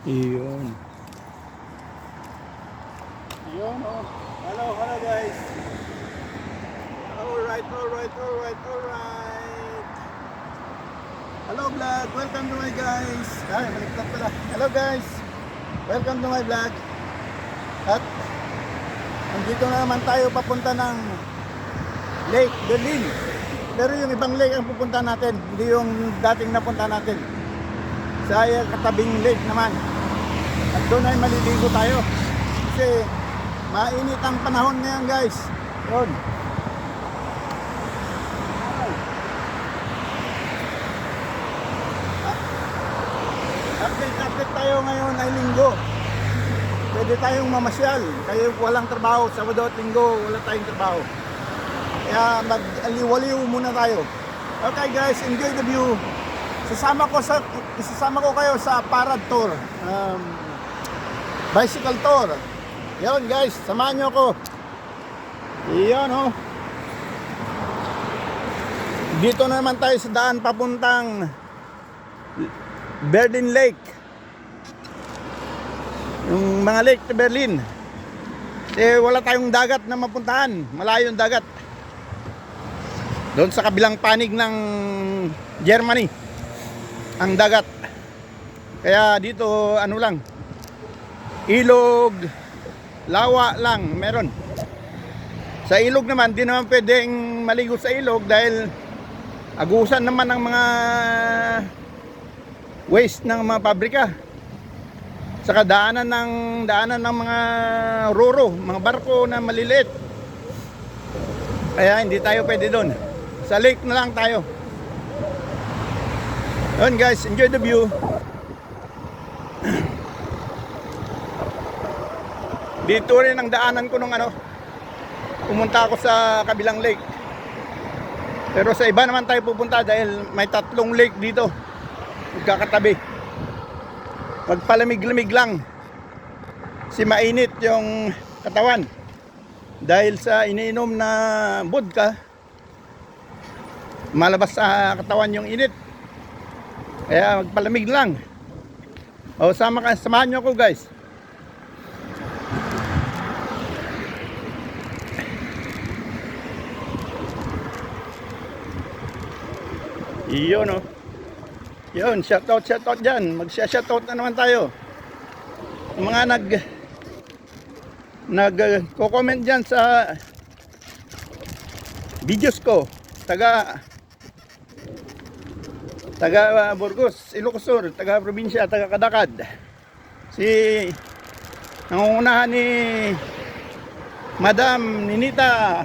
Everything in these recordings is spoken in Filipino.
Iyon. Yun, oh. Hello, hello guys. Alright. Hello vlog, welcome to my guys. Ay, baliktad pala. Hello guys. Welcome to my vlog. At nandito na naman tayo papunta ng Lake Berlin. Pero yung ibang lake ang pupunta natin, hindi yung dating napunta natin. Sa katabing lake naman. At doon ay maliligo tayo. Kasi mainit ang panahon ngayon guys. Yun. Update tayo ngayon ay linggo. Pwede tayong mamasyal. Kaya walang trabaho, Sabado at Linggo wala tayong trabaho. Kaya mag-aliwaliw muna tayo. Okay guys, enjoy the view. Isasama ko kayo sa Parad Tour. Bicycle tour. Yun guys, samahan nyo ako. Iyon oh. Dito na naman tayo sa daan papuntang Berlin Lake. Yung mga lake sa Berlin. Wala tayong dagat na mapuntahan. Malayo yung dagat. Doon sa kabilang panig ng Germany ang dagat. Kaya dito ano lang, ilog, lawa lang meron. Sa ilog naman, di naman pwedeng maligo sa ilog dahil agusan naman ng mga waste ng mga pabrika. Saka daanan ng mga roro, mga barko na maliliit. Kaya hindi tayo pwede doon. Sa lake na lang tayo. Yun guys, enjoy the view. Dito rin ang daanan ko nung pumunta ako sa kabilang lake. Pero sa iba naman tayo pupunta dahil may 3 lake dito. Magkakatabi. Magpalamig-lamig lang. Si mainit yung katawan. Dahil sa iniinom na vodka, malabas sa katawan yung init. Kaya magpalamig lang. O samahan nyo ako guys. Iyon oh. Yun, shoutout dyan. Mag-shoutout na naman tayo. Yung mga nag-comment dyan sa videos ko. Taga Burgos, Ilocos Sur, taga probinsya, taga Kadakad. Si nangungunahan ni Madam Ninita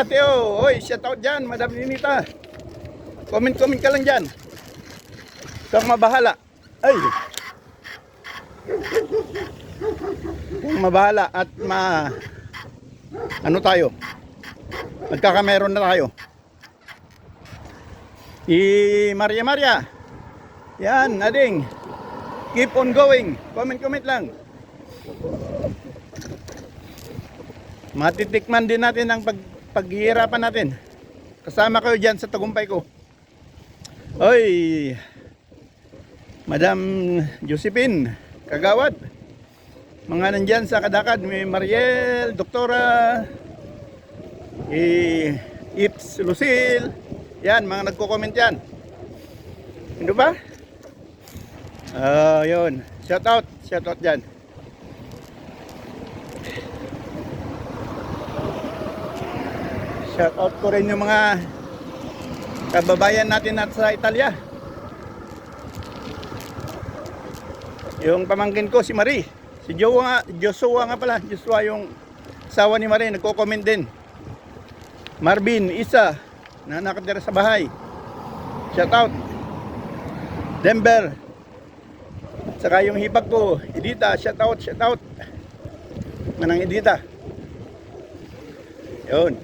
Teo. Oy, shoutout dyan, Madam Ninita. Comment ka lang dyan. Kang mabahala. Ay. Kang mabahala at tayo. Magkakameron na tayo. Maria. Yan, ading. Keep on going. Comment lang. Matitikman din natin ang paghihirapan natin. Kasama kayo dyan sa tagumpay ko. Oy, Madam Josephine Kagawad, mga nandyan sa Kadakad, may Mariel, Doktora, Ips Lucille, yan, mga nagko-comment yan. Ano ba? Yun, shoutout dyan. Shoutout ko rin yung mga kababayan natin sa Italia. Yung pamangkin ko si Marie, si Joshua nga pala, Joshua yung asawa ni Marie, nagko-comment din. Marvin, Isa, na nakatira sa bahay. Shout out. Denver. Saka yung hipag ko, Edita, shout out. Manang Edita. Yun.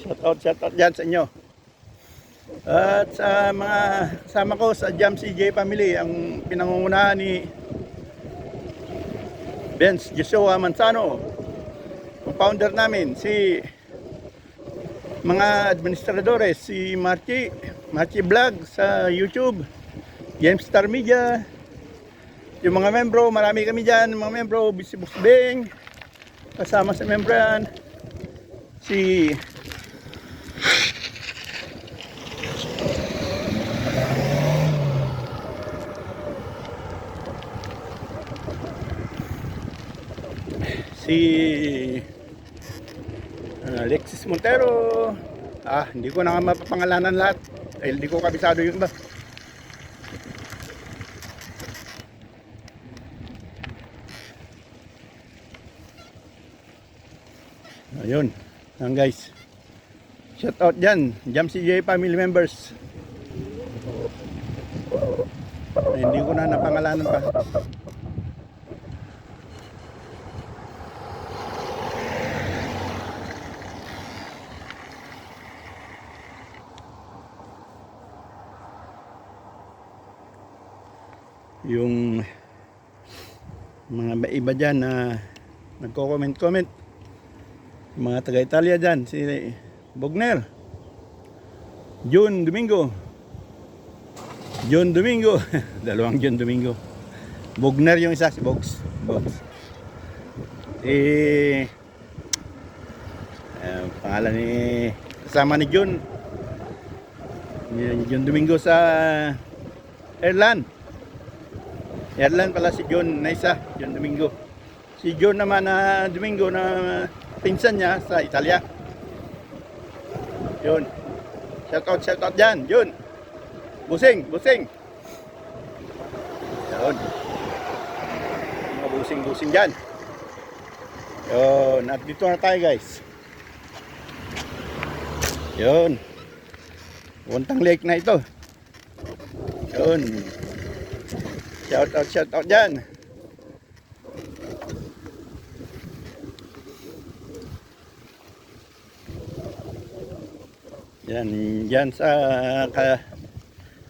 Shout out dyan sa inyo. At sa mga kasama ko sa Jam CJ Family, ang pinangungunahan ni Benz Joshua Manzano, founder namin, si mga administradores, si Marchi, Machi Vlog sa YouTube, James Star Media. Yung mga membro, marami kami dyan, mga membro, Bisibus Bing, kasama sa membro yan, si Alexis Montero. Hindi ko na nga mapapangalanan lahat dahil hindi ko kabisado yung iba. Ayun lang guys, shout out dyan Jam CJ family members. Hindi ko na napangalanan pa. Yung mga iba dyan na nagko-comment, mga taga-Italia dyan, si Bogner, John Domingo, dalawang John Domingo, Bogner yung isa, si Bogs. Pangalan ni kasama ni John Domingo sa Ireland pala si John na isa, John Domingo. Si John naman na Domingo na pinsan niya sa Italia. Yun. Shout out dyan, John. Busing. Yun. Mga busing dyan. Yun. At dito na tayo guys. Yun. Puntang lake na ito. Yun. Shout out dyan. Yan sa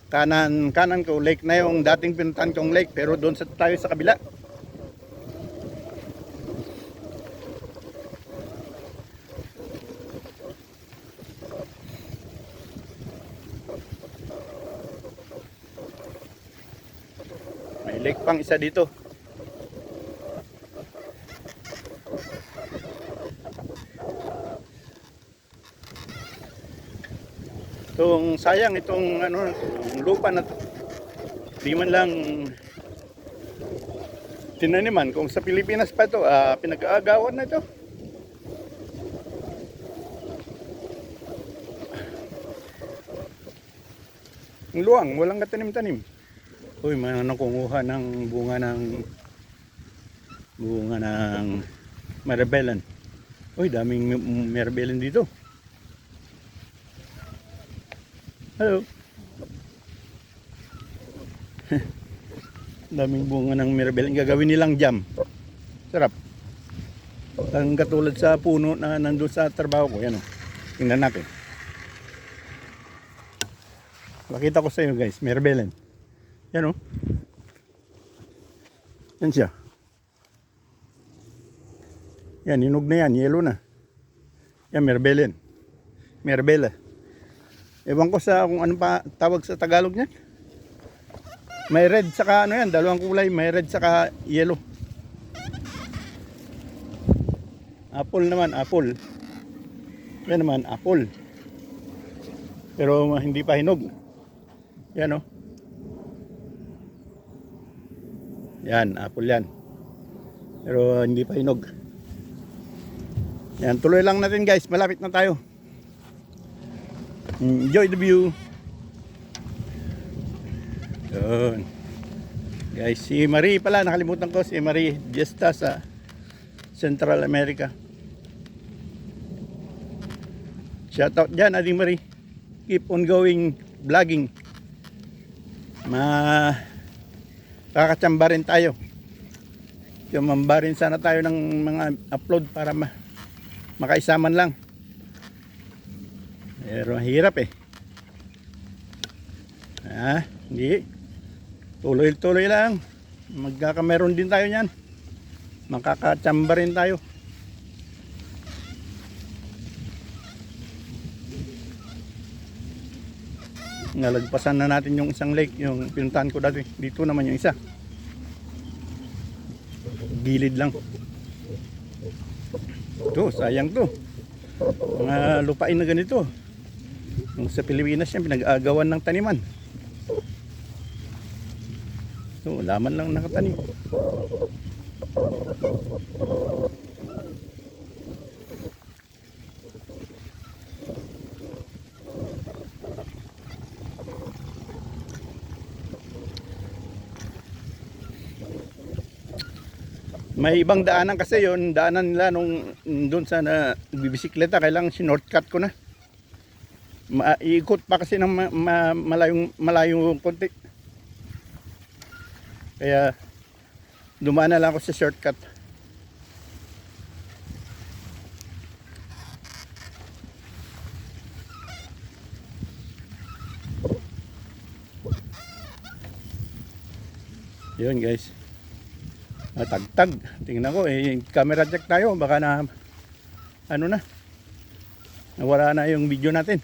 kanan ko lake na yung dating pinuntahan kong lake, pero doon tayo sa kabila. May lake pang isa dito. Itong sayang itong lupa na to. Di man lang tinaniman. Kung sa Pilipinas pa ito, pinag-aagawan na ito. Ang luwang, walang katanim-tanim. Uy, may nakunguha ng bunga ng Mirabelan. Uy, daming Mirabelan dito. Hello. Daming bunga ng Mirabelan. Gagawin nilang jam. Sarap. Ang katulad sa puno na nandun sa trabaho ko. Yan o. Tingnan natin. Pakita ko sa inyo guys. Mirabelan. Yan o. Yan siya. Yan. Hinog na yan. Yellow na. Yan. Mirabelan. Mirabela. Ewan ko sa kung ano pa tawag sa Tagalog niyan. May red saka yan, dalawang kulay, may red saka yellow. Apple naman, apple. Yan naman, apple. Pero hindi pa hinog. Yan o. Yan, apple yan. Pero hindi pa hinog. Yan, tuloy lang natin guys, malapit na tayo. Enjoy the view. Yun. Guys, si Marie pala, nakalimutan ko, si Marie Gesta sa Central America. Shout out dyan, Ading Marie. Keep on going vlogging. Kakachamba rin tayo. Kumamba rin sana tayo ng mga upload para makaisaman lang. Pero hirap eh. Hindi. Tuloy-tuloy lang. Magkakameron din tayo niyan. Makakachamba rin tayo. Nalagpasan na natin yung isang lake, yung pinuntahan ko dati. Dito naman yung isa. Gilid lang. Ito, sayang to. Mga lupain na ganito. Yung sa Pilipinas yan, pinag-aagawan ng taniman. Ito, laman lang nakatanim. May ibang daanan kasi yon, daanan nila nung doon sa bibisikleta, kailangan shortcut ko na. Iikot pa kasi ng malayong konti. Kaya dumaan na lang ako sa shortcut. Yun guys. Tagtag. Tingnan ko camera check tayo, baka na ano na. Nawala na yung video natin.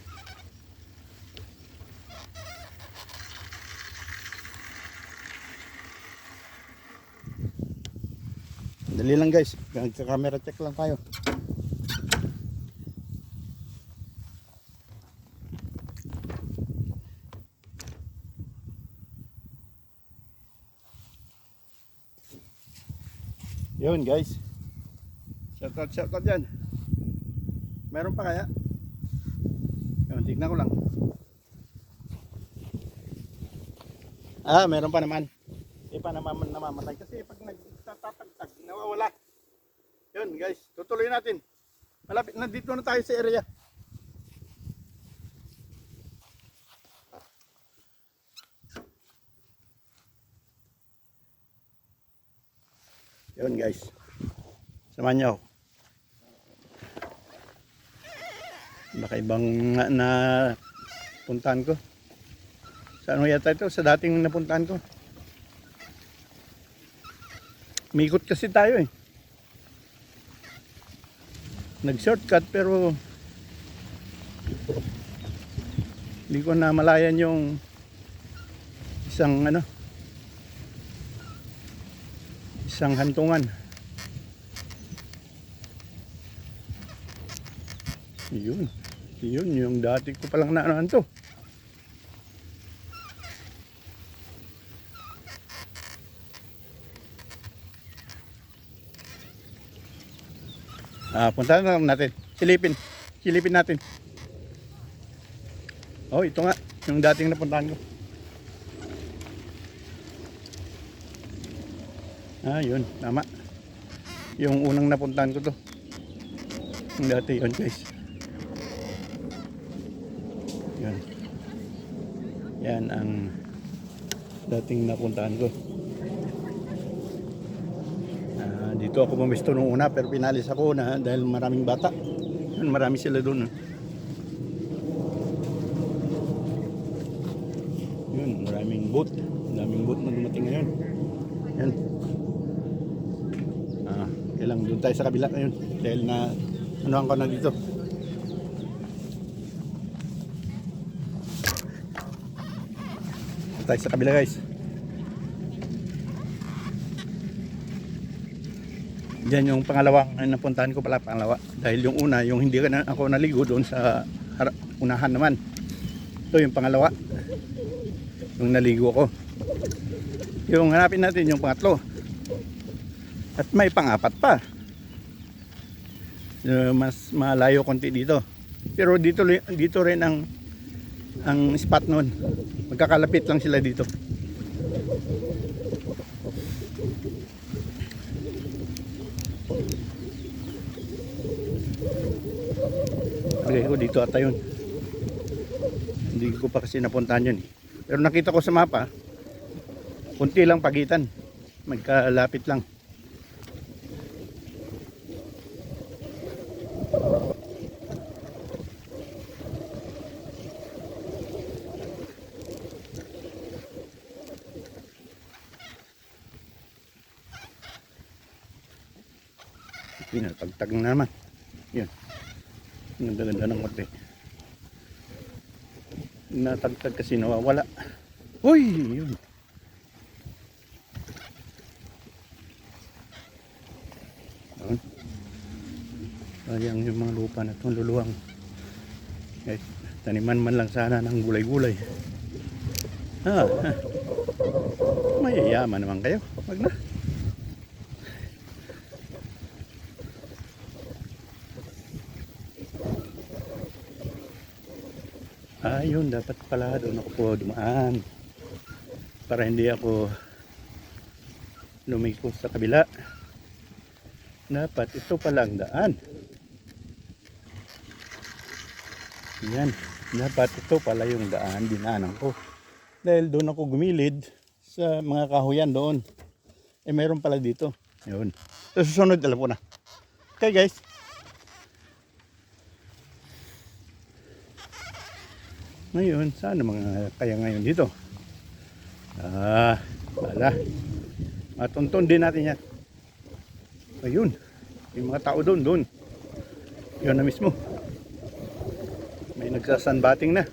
Dali lang guys, camera check lang tayo. Yun guys. Shoutout dyan. Meron pa kaya? Yun, tignan ko lang. Meron pa naman. Pa naman namamatay kasi pag nagtatatagtag nawawala. Yun guys, tutuloy natin. Malapit na, dito na tayo sa area. Yun guys, samahan nyo. Baka ibang na puntahan ko. Sa ano yata ito? Sa dating napuntahan ko. Mikot kasi tayo nag-shortcut pero hindi ko na malayan yung isang isang hantungan. Yun yung dati ko palang naanohan to. Punta na lang natin. Silipin natin. Oh, ito nga yung dating napuntahan ko. Yun, tama. Yung unang napuntahan ko to. Yung dati yun guys. Yan. Yan ang dating napuntahan ko. Dito ako bumisto nung una pero pinalis ako na dahil maraming bata. Yan, marami sila doon. Yun, maraming boat na dumating ngayon. Yan. Kailang doon tayo sa kabila ngayon dahil na anuhan ko na dito. Doon tayo sa kabila guys. Diyan yung pangalawang napuntahan ko pala, pangalawa. Dahil yung una, yung hindi na ako naligo doon sa unahan naman. Ito yung pangalawa. Yung naligo ko. Yung hanapin natin yung pangatlo. At may pangapat pa. Mas malayo konti dito. Pero dito rin ang spot noon. Magkakalapit lang sila dito. Okay ko dito ata yun. Hindi ko pa kasi napuntahan yun. Pero nakita ko sa mapa, kunti lang pagitan. Magkalapit lang. Pinatagtag na naman. Yun. Ang ganda ng konti. natagtag kasi nawawala. Uy, yun. Yun. Sayang yung mga lupa na itong luluwang. Guys, taniman man lang sana ng gulay-gulay. Mayayaman naman kayo. Wag na. Ayun, dapat pala doon ako po dumaan para hindi ako lumiko sa kabila. Dapat ito palang daan. Yan, dapat ito pala yung daan dinaanan ko. Dahil doon ako gumilid sa mga kahoyan doon. Mayroon pala dito. Yun. Sa susunod, alam ko na. Okay guys. Ngayon, saan mga kaya ngayon dito? Wala. Matuntun din natin yan. Ayun. Yung mga tao doon. Yun na mismo. May nagsasunbathing na.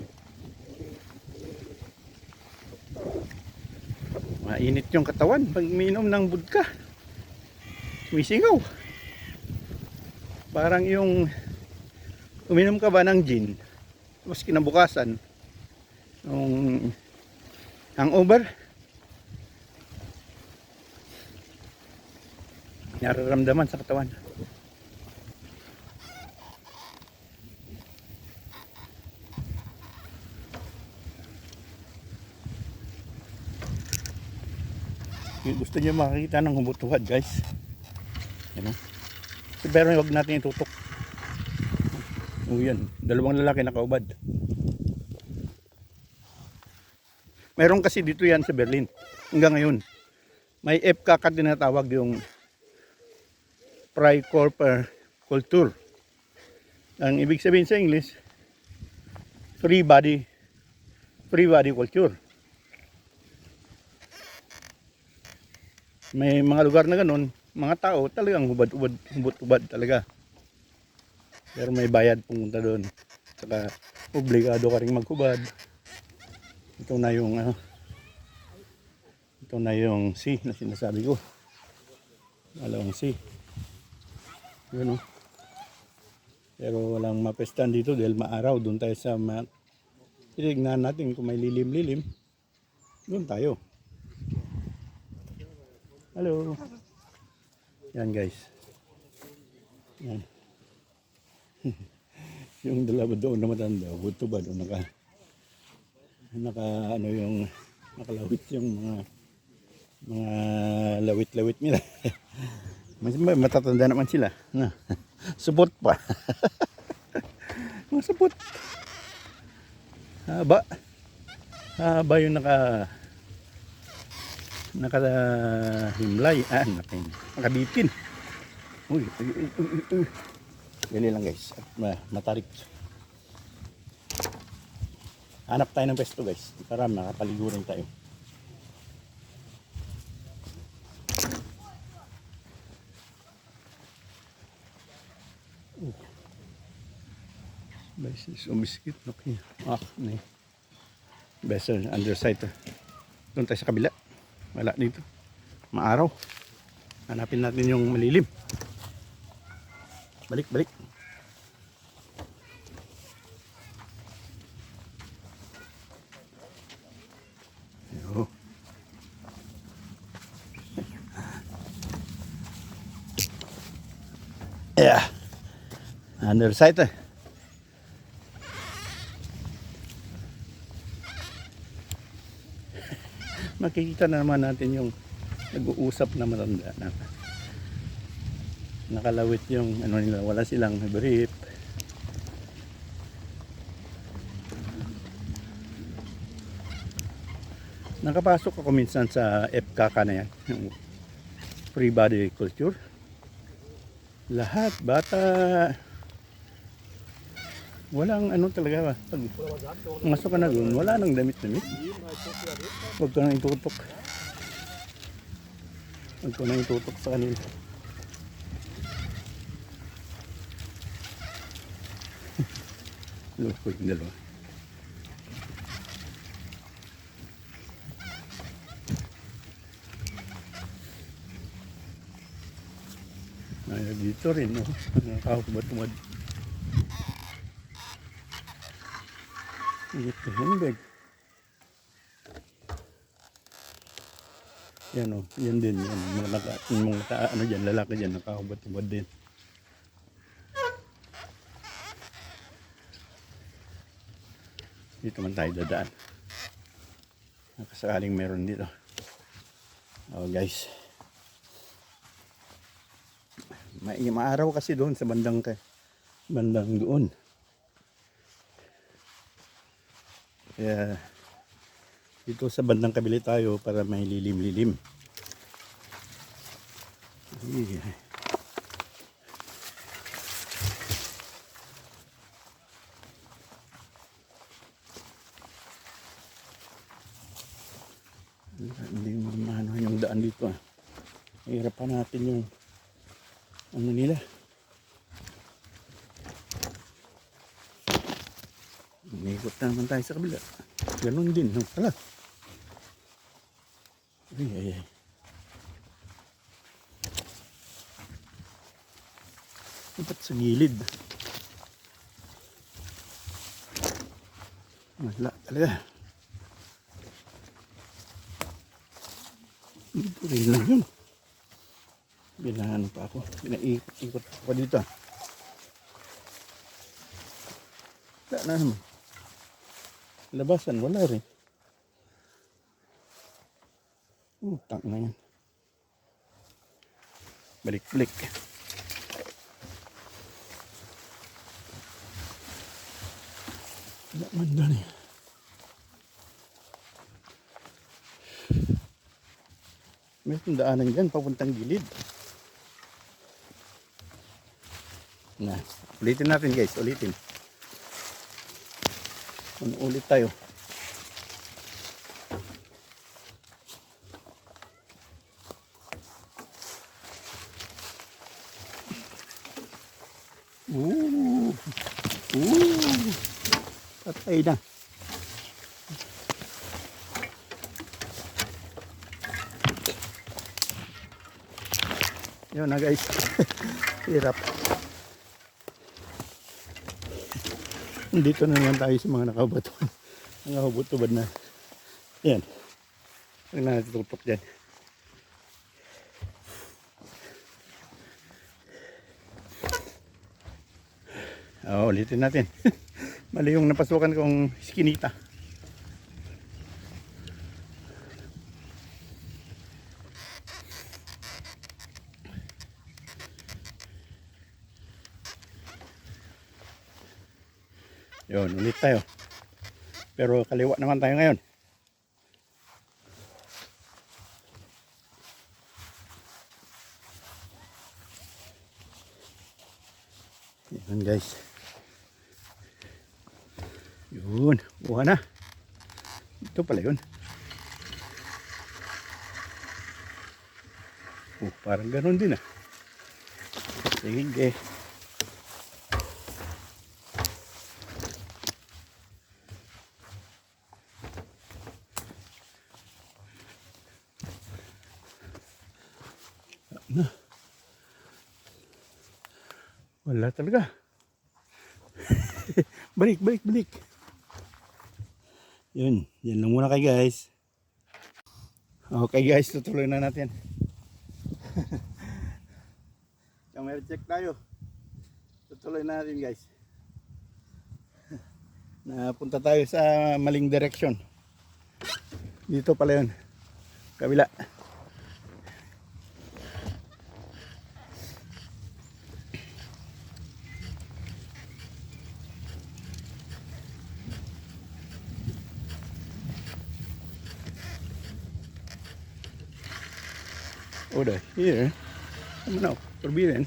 Mainit yung katawan pag umiinom ng vodka. Sumisingaw. Parang yung uminom ka ba ng gin, tapos kinabukasan yung hangover, nararamdaman sa katawan. Gusto niyo makakita ng humutuhad guys, ano? Pero huwag natin itutok. Yan, dalawang lalaki nakaubad. Meron kasi dito yan sa Berlin hanggang ngayon. May FKK tinatawag, yung Freikorper Kultur. Ang ibig sabihin sa English, free body culture. May mga lugar na ganun, mga tao talagang hubad-ubad talaga. Pero may bayad pumunta doon. Saka obligado ka ring maghubad. Ito na yung C na sinasabi ko. Dalawang C. Yun, oh. Pero walang mapestan dito dahil maaraw. Doon tayo sa tignan natin kung may lilim-lilim. Doon tayo. Hello. Yan guys. Yan. Yung dalawa doon na matanda, buto ba doon nakalawit yung mga lawit-lawit nila. Matatanda naman sila. Supot pa. Masupot. Haba yung nakahimlay. Nakabitin. Uy. Ganyan lang guys. Matarik. Hanap tayo ng pesto guys. Para makapaliguran tayo. Guys, sumiskit. Okay. Best underside. Doon tayo sa kabila. Wala dito. Maaraw. Hanapin natin yung malilim. Balik. Yo. Yeah. Underside. Makikita na naman natin yung nag-uusap na matanda na nakalawit yung nila, wala silang brief. Nakapasok ako minsan sa FKK na yan, yung free body culture. Lahat bata, walang talaga. Pag masok ka na doon, wala nang damit-damit. Huwag ka nang itutok. Huwag ka nang itutok sa kanila. Loko yung dalawa. Dito rin, no? Nakakabot-tumad. Ito, hindi. Yan o, yan din. Yan, ano dyan, lalaki dyan, nakakabot-tumad din. Dito man tayo dadaan. Nakasakaling meron dito. Oh guys. Maaraw kasi doon sa bandang doon. Kaya dito sa bandang kabila tayo para may lilim-lilim. Hindi mo maano yung daan dito. Hirapan natin yung ano nila. Umikot na naman tayo sa kabila. Ganun din. Hala. Ay. Dapat sa gilid. Wala talaga. Dito rin lang yun. Binahan pa ako. Binaikot ako dito. Wala na naman. Labasan, wala rin. Utang na yan. Balik-balik. Wala man doon eh. May daanan dyan, papuntang gilid. Na, ulitin natin guys, ulitin. Ulit tayo. Patay na. Yun na guys. Hirap. Dito na naman tayo sa mga nakahubot-tubad na. Yan. Huwag na natin tutok dyan. Ulitin natin. Mali yung napasukan kong iskinita. Yun, ulit tayo. Pero kaliwa naman tayo ngayon. Yun guys. Yun, buha na. Ito pala yun. Parang ganoon din ah. Sige. Wala talaga. Balik. Yan lang muna kay guys. Okay guys, tutuloy na natin. Camera check tayo. Tutuloy na natin guys. Napunta tayo sa maling direction. Dito pala yun. Kabila. Order here. No, forbidden.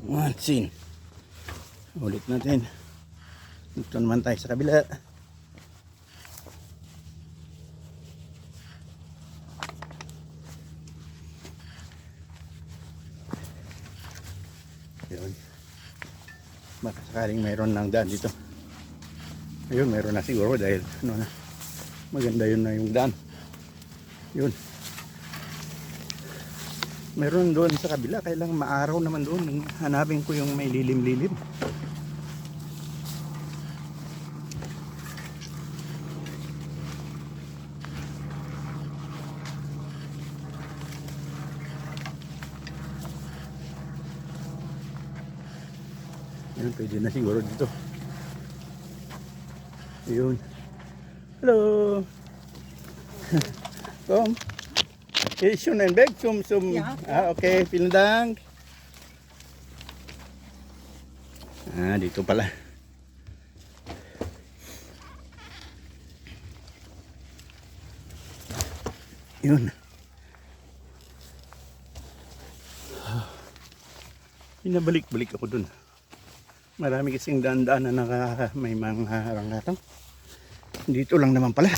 What's in? Ulit natin. Dito naman tayo sa kabila. Yun. Baka sakaling mayroon ng daan dito. Ayun, meron na siguro dahil ano na, maganda yun na yung daan. Yun. Meron doon sa kabila, kailangan maaraw naman doon. Hanapin ko yung may lilim-lilim. Yun, pwede na siguro dito. Yun. Hello. Kom. Ist schon ein Weg zum Ja. Okay, vielen Dank. Dito pala. Yun. Pinabalik-balik ako dun. Marami kasing daan-daan na may mga harang-harang. Dito lang naman pala.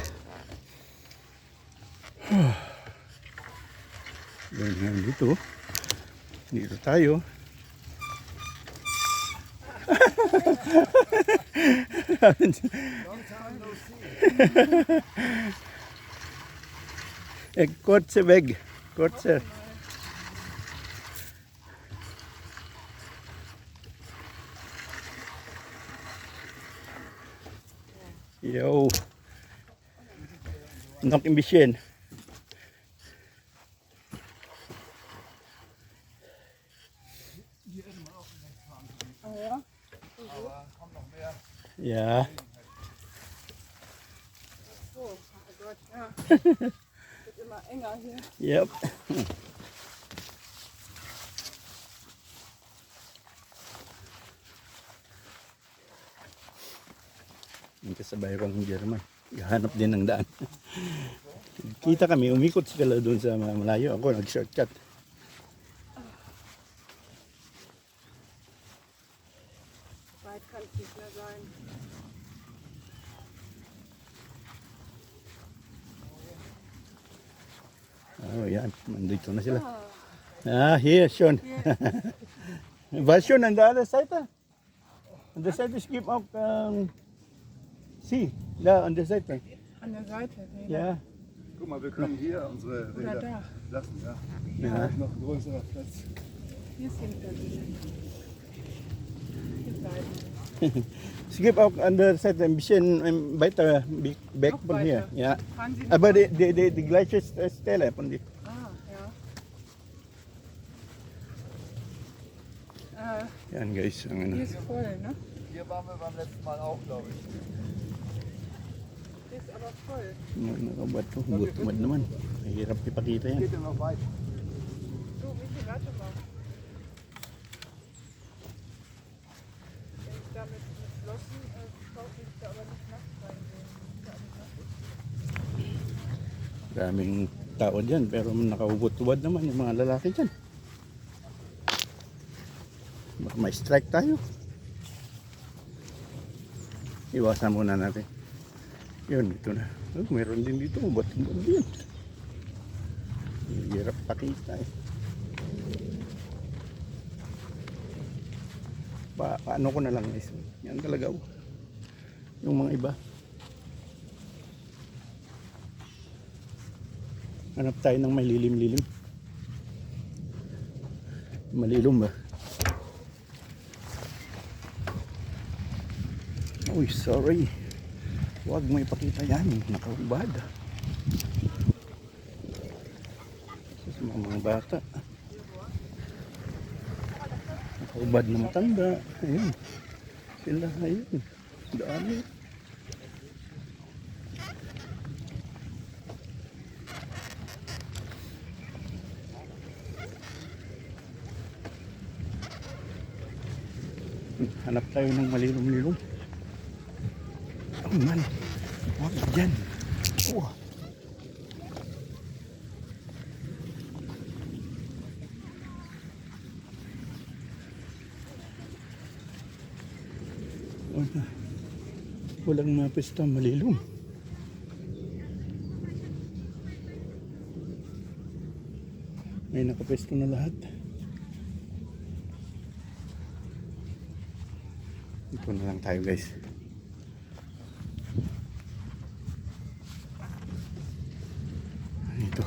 Yan, dito. Dito tayo. Kurze Weg. Kurze. Yo. Noch ein bisschen. Ja. So, oh Gott, ja. Wird immer enger hier. Yep. Yung kasabay ng German. Hanap din ng daan. Kita kami, umikot sila doon sa malayo. Ako nag-shortcut. Weit kann es nicht mehr sein. Oh, yan. Nandito na sila. Here, schon. Was schon an der anderen Seite? An der Seite es gibt auch Sie, da an der Seite. An der Seite. Nee, Ja. Guck mal, wir können hier unsere Oder Räder da. lassen, ja. Ja. Da ist noch ein größerer Platz. Hier ist hinter dir. Hier bleiben. Es gibt auch an der Seite ein bisschen weiter weg Noch von hier. weiter. Ja. Fahren Sie Aber noch die gleiche Stelle von die. Ah, ja. Yan guys, ang ano. Hier ist voll, ne? Hier waren wir beim letzten Mal auch, glaube ich. Hier ist aber voll. Nakabat to, butumad naman. Mahirap ipakita yan. Geht ja noch weit. So, Michi, warte mal. Wenn ich da mit Flossen kaufe, ich da aber nicht nackt reingehen. Ist ja alles nackt. Daming tao dyan, pero nakaubot-ubad naman yung mga lalaki dyan. Baka may strike tayo. Iwasan muna natin. Yun, dito na. Oh, meron din dito, ubat-ubad din. Hirap pakita eh. Paano ko na lang guys. Yan talaga oh. Yung mga iba. Hanap tayo ng may lilim-lilim. Malilom ba? Uy, sorry. Huwag mo ipakita yan. Nakaubad. Sa mga bata. Nakaubad na matanda. Ayun. Sila, ayun. Dami. Hanap tayo ng malilom-lilom. Oh man, huwag dyan. Oh. Walang mapista, malilom. May nakapesto na lahat. Ito na lang tayo guys. Ito.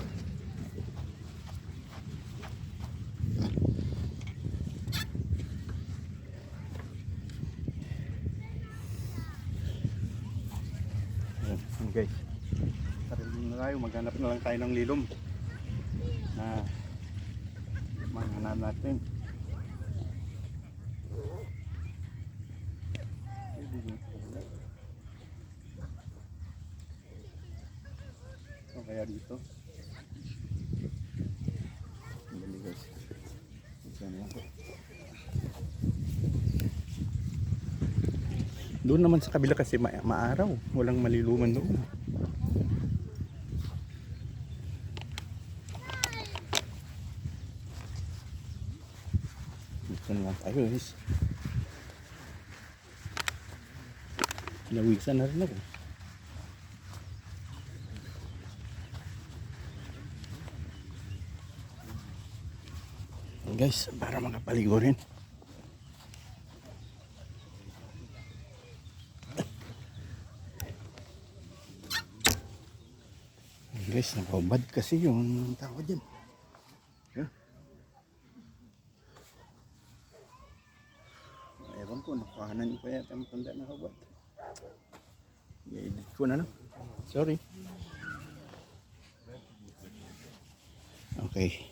Guys, sarili na tayo, maghanap na lang tayo ng lilom na manghanap natin. O kaya dito. Dali guys. Diyan lang. Doon naman sa kabila kasi maaraw, walang maliluman doon. Dito na lang tayo guys. Nawisan na rin ako. Guys, para makapaligo rin. Guys, nakahubad kasi yung tawad dyan. Yeah. Ewan ko, nakuhanan ko yata ang tanda na hubad. I-edit ko na lang. Sorry. Okay.